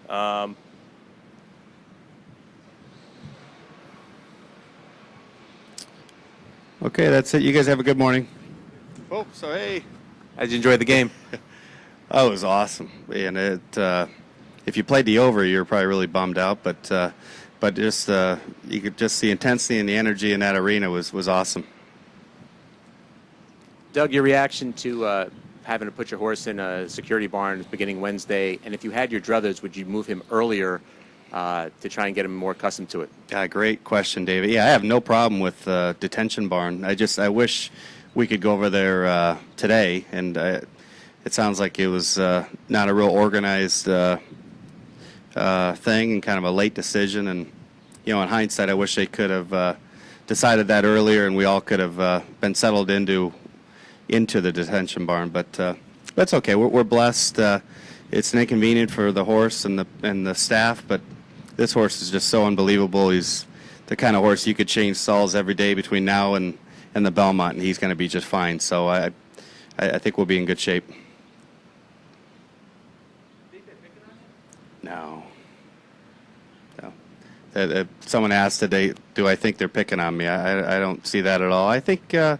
Okay, that's it. You guys have a good morning. Oh, so hey, how'd you enjoy the game? Oh, it was awesome. And if you played the over, you were probably really bummed out. But just you could just the intensity and the energy in that arena was awesome. Doug, your reaction to having to put your horse in a security barn beginning Wednesday, and if you had your druthers, would you move him earlier to try and get him more accustomed to it? Great question, David. Yeah, I have no problem with detention barn. I wish we could go over there today, and it sounds like it was not a real organized thing and kind of a late decision. And in hindsight, I wish they could have decided that earlier, and we all could have been settled into the detention barn. But that's okay. We're blessed. It's an inconvenience for the horse and the staff, but this horse is just so unbelievable. He's the kind of horse you could change stalls every day between now and the Belmont, and he's going to be just fine. So I think we'll be in good shape. No. Someone asked today, do I think they're picking on me? I don't see that at all. I think, the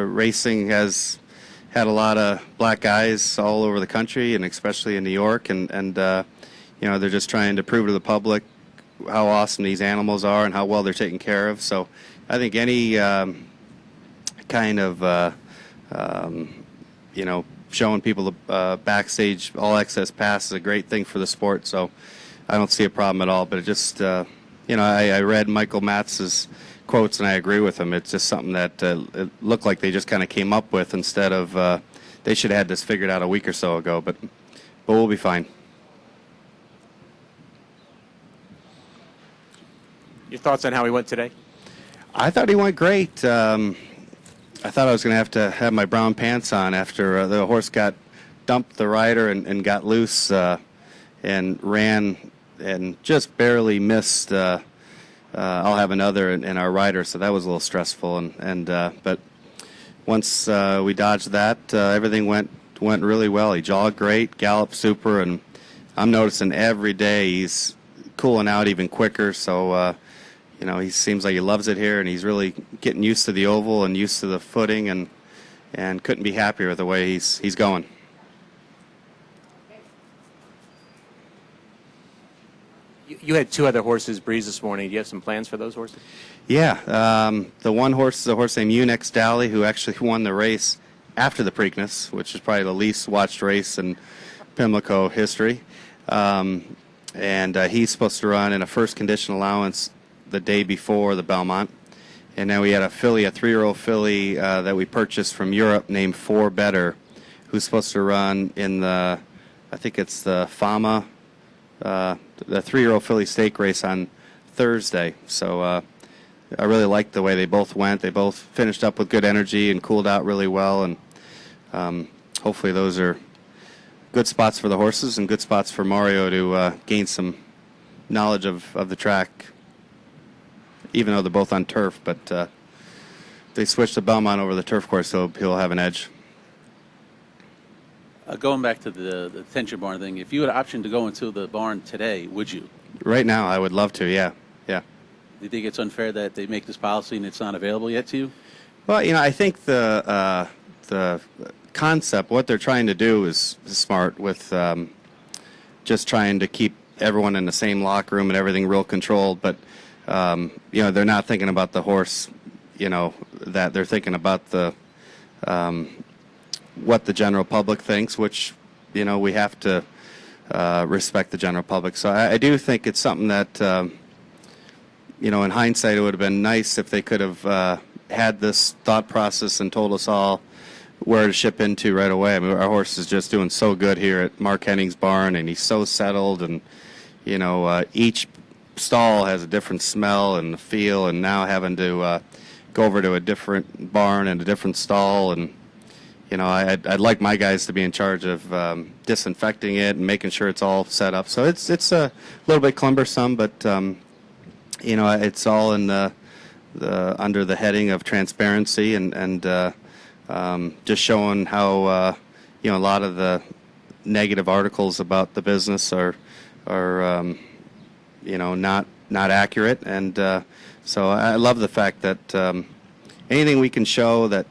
racing has had a lot of black eyes all over the country, and especially in New York, and they're just trying to prove to the public how awesome these animals are and how well they're taken care of. So I think any kind of, showing people the backstage all-access pass is a great thing for the sport, so I don't see a problem at all. But it just, I read Michael Matz's quotes, and I agree with him. It's just something that it looked like they just kind of came up with instead of they should have had this figured out a week or so ago, but we'll be fine. Your thoughts on how he went today? I thought he went great. I thought I was going to have my brown pants on after the horse dumped the rider and got loose and ran and just barely missed. I'll have another in our rider, so that was a little stressful. But once we dodged that, everything went really well. He jogged great, galloped super, and I'm noticing every day he's cooling out even quicker. So. He seems like he loves it here, and he's really getting used to the oval and used to the footing, and couldn't be happier with the way he's going. You had two other horses breeze this morning. Do you have some plans for those horses? Yeah. The one horse is a horse named Unix Dally, who actually won the race after the Preakness, which is probably the least watched race in Pimlico history. And he's supposed to run in a first condition allowance the day before the Belmont. And then we had a 3-year-old filly that we purchased from Europe named Four Better, who's supposed to run in I think it's the Fama, the 3-year-old filly stake race on Thursday. So I really liked the way they both went. They both finished up with good energy and cooled out really well, and hopefully those are good spots for the horses and good spots for Mario to gain some knowledge of the track, even though they're both on turf. But they switched the Belmont over the turf course, so he'll have an edge. Going back to the detention barn thing, if you had an option to go into the barn today, would you? Right now, I would love to, yeah. Do you think it's unfair that they make this policy and it's not available yet to you? Well, I think the concept, what they're trying to do is smart with just trying to keep everyone in the same locker room and everything real controlled, but they're not thinking about the horse, that they're thinking about the what the general public thinks, which, we have to respect the general public. So I do think it's something that, in hindsight, it would have been nice if they could have had this thought process and told us all where to ship into right away. I mean, our horse is just doing so good here at Mark Henning's barn, and he's so settled, and, each stall has a different smell and feel, and now having to go over to a different barn and a different stall, and I'd like my guys to be in charge of disinfecting it and making sure it's all set up. So it's a little bit cumbersome, but it's all in the under the heading of transparency and just showing how a lot of negative articles about the business are not accurate. And so I love the fact that anything we can show that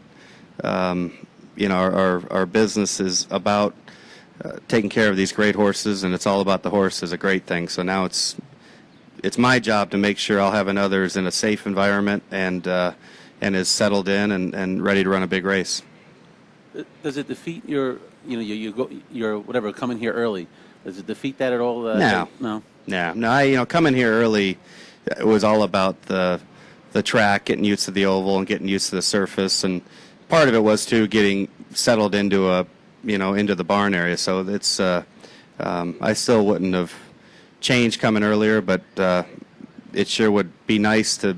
our business is about taking care of these great horses, and it's all about the horse, is a great thing. So now it's my job to make sure I'll have others in a safe environment and is settled in and ready to run a big race. Does it defeat your whatever, coming here early? Does it defeat that at all? No. Coming here early, it was all about the track, getting used to the oval and getting used to the surface, and part of it was too getting settled into into the barn area. So it's I still wouldn't have changed coming earlier, but it sure would be nice to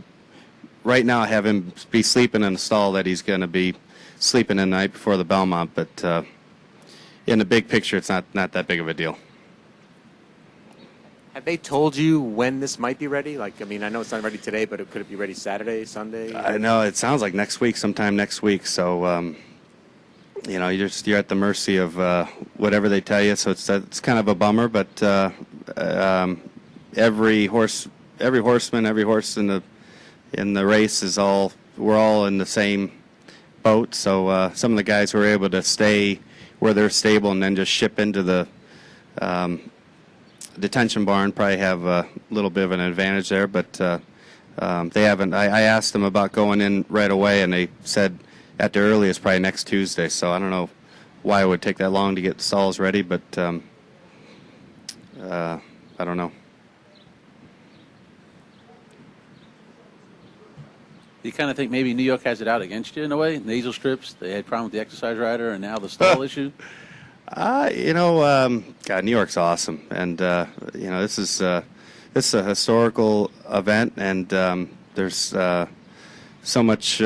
right now have him be sleeping in a stall that he's going to be sleeping in the night before the Belmont. But in the big picture, it's not that big of a deal. Have they told you when this might be ready? I know it's not ready today, but could it be ready Saturday, Sunday? I know it sounds like next week, sometime next week. So you're at the mercy of whatever they tell you. So it's kind of a bummer, but every horseman, every horse in the race we're all in the same boat. So some of the guys who are able to stay where they're stable and then just ship into the detention barn probably have a little bit of an advantage there, but they haven't. I asked them about going in right away, and they said at the earliest probably next Tuesday. So I don't know why it would take that long to get stalls ready, but I don't know. You kind of think maybe New York has it out against you in a way? Nasal strips, they had a problem with the exercise rider, and now the stall issue? God, New York's awesome, and this is a historical event, and there's so much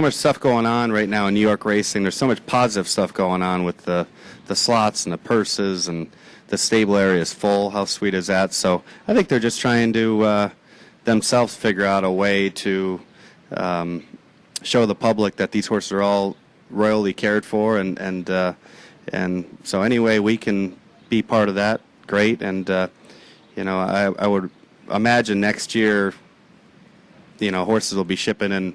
stuff going on right now in New York racing. There's so much positive stuff going on with the slots and the purses, and the stable area is full. How sweet is that? So I think they're just trying to themselves figure out a way to show the public that these horses are all royally cared for, and so any way we can be part of that, great. And I would imagine next year, horses will be shipping in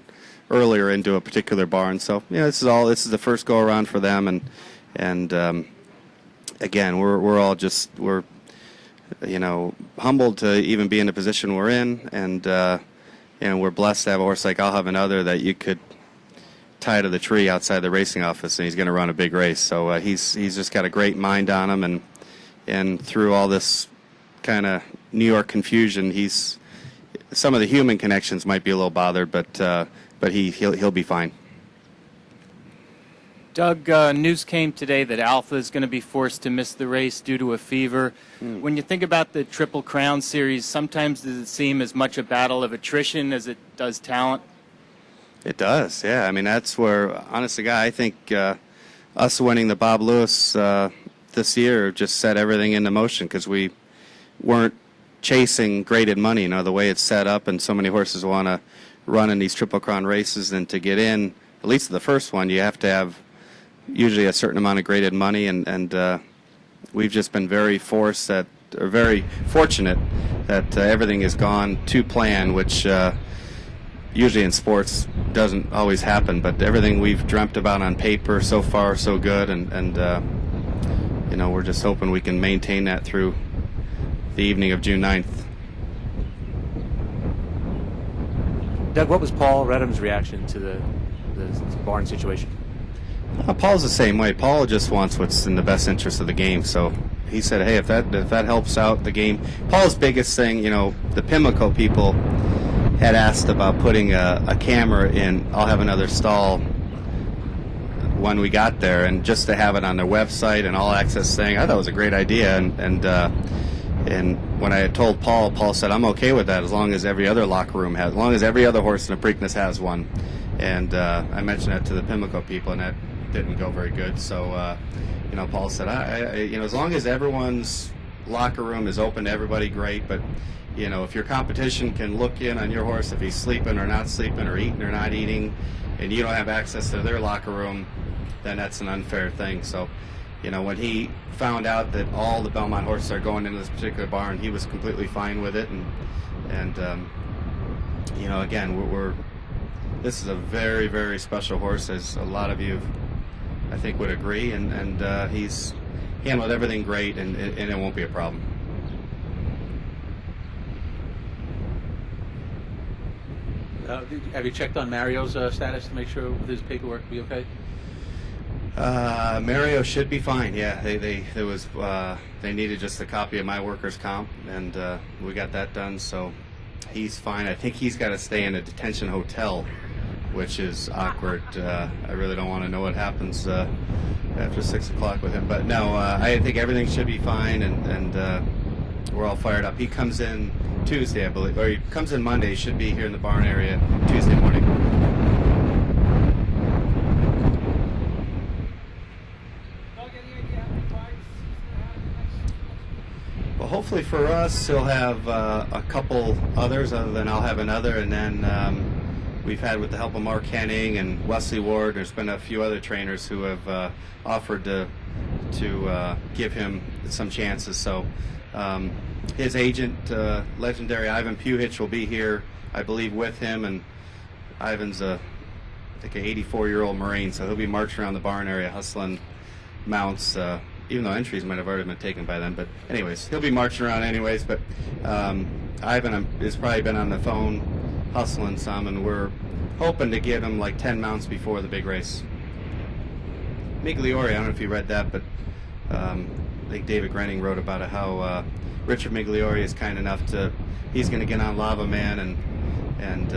earlier into a particular barn. So this is the first go around for them, and again, we're humbled to even be in the position we're in, and we're blessed to have a horse like I'll have another that you could tie to the tree outside the racing office, and he's going to run a big race. So he's just got a great mind on him, and through all this kind of New York confusion, some of the human connections might be a little bothered, but he'll be fine. Doug, news came today that Alpha is going to be forced to miss the race due to a fever. When you think about the Triple Crown Series, sometimes does it seem as much a battle of attrition as it does talent? It does, yeah. I mean, that's where, honestly, I think us winning the Bob Lewis this year just set everything into motion, because we weren't chasing graded money. The way it's set up, and so many horses want to run in these Triple Crown races, and to get in, at least the first one, you have to have usually a certain amount of graded money, and we've just been very fortunate that everything has gone to plan, which usually in sports doesn't always happen, but everything we've dreamt about on paper so far, so good, and we're just hoping we can maintain that through the evening of June 9th. Doug, what was Paul Redham's reaction to the barn situation? Paul's the same way. Paul just wants what's in the best interest of the game. So he said, hey, if that helps out the game. Paul's biggest thing, the Pimlico people had asked about putting a camera in I'll Have Another stall when we got there, and just to have it on their website and all access thing, I thought it was a great idea. And when I had told Paul, Paul said, I'm okay with that as long as every other locker room has, as long as every other horse in the Preakness has one. And I mentioned that to the Pimlico people, and that didn't go very good. So, Paul said, as long as everyone's locker room is open to everybody, great. But, if your competition can look in on your horse, if he's sleeping or not sleeping, or eating or not eating, and you don't have access to their locker room, then that's an unfair thing. So, when he found out that all the Belmont horses are going into this particular barn, he was completely fine with it. And again, this is a very, very special horse, as a lot of you, I think, would agree. And he's handled everything great, and it won't be a problem. Have you checked on Mario's status to make sure with his paperwork will be okay? Mario should be fine. Yeah, they needed just a copy of my workers' comp, and we got that done. So he's fine. I think he's got to stay in a detention hotel, which is awkward. I really don't want to know what happens after 6 o'clock with him. But no, I think everything should be fine, and we're all fired up. He comes in Tuesday, I believe, or he comes in Monday. He should be here in the barn area Tuesday morning. Well, hopefully for us, he'll have a couple others other than I'll have another, and then we've had, with the help of Mark Henning and Wesley Ward, there's been a few other trainers who have offered to give him some chances. So his agent, legendary Ivan Puhich, will be here, I believe, with him, and Ivan's I think an 84-year-old Marine, so he'll be marching around the barn area hustling mounts, even though entries might have already been taken by then. But anyways, he'll be marching around anyways. But Ivan has probably been on the phone hustling some, and we're hoping to get him like 10 mounts before the big race. Migliori, I don't know if you read that, but I think David Grenning wrote about it, how Richard Migliori is kind enough he's going to get on Lava Man, and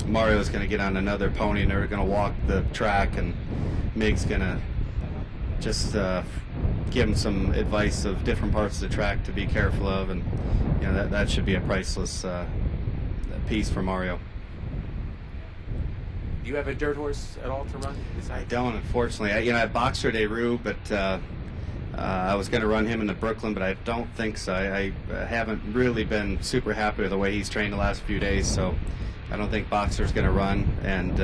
Mario's going to get on another pony, and they're going to walk the track, and Mig's going to just give him some advice of different parts of the track to be careful of, and that should be a priceless piece for Mario. Do you have a dirt horse at all to run? I don't, unfortunately. I have Boxer de Rue, but I was going to run him into Brooklyn, but I don't think so. I haven't really been super happy with the way he's trained the last few days, so I don't think Boxer's going to run, and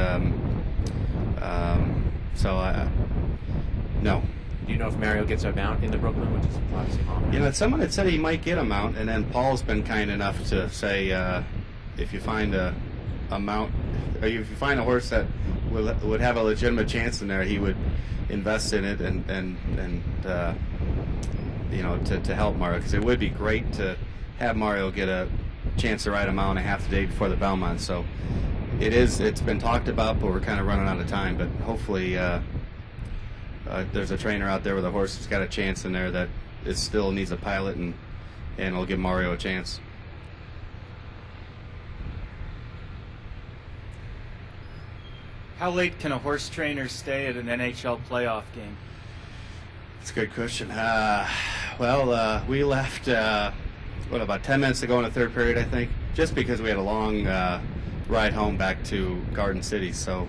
no. Do you know if Mario gets a mount in the Brooklyn, which is obviously common? Someone had said he might get a mount, and then Paul's been kind enough to say if you find a mount, or if you find a horse that would have a legitimate chance in there, he would invest in it and to help Mario, because it would be great to have Mario get a chance to ride a mile and a half a day before the Belmont. So it's been talked about, but we're kind of running out of time. But hopefully there's a trainer out there with a horse who's got a chance in there that still needs a pilot, and will give Mario a chance. How late can a horse trainer stay at an NHL playoff game? That's a good question. We left about 10 minutes to go in the third period, I think, just because we had a long ride home back to Garden City. So,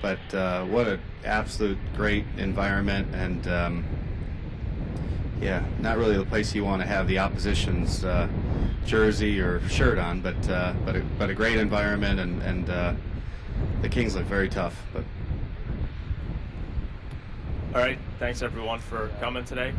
but what an absolute great environment, and not really the place you want to have the opposition's jersey or shirt on, but a great environment, and the Kings look very tough. But all right, thanks everyone for coming today.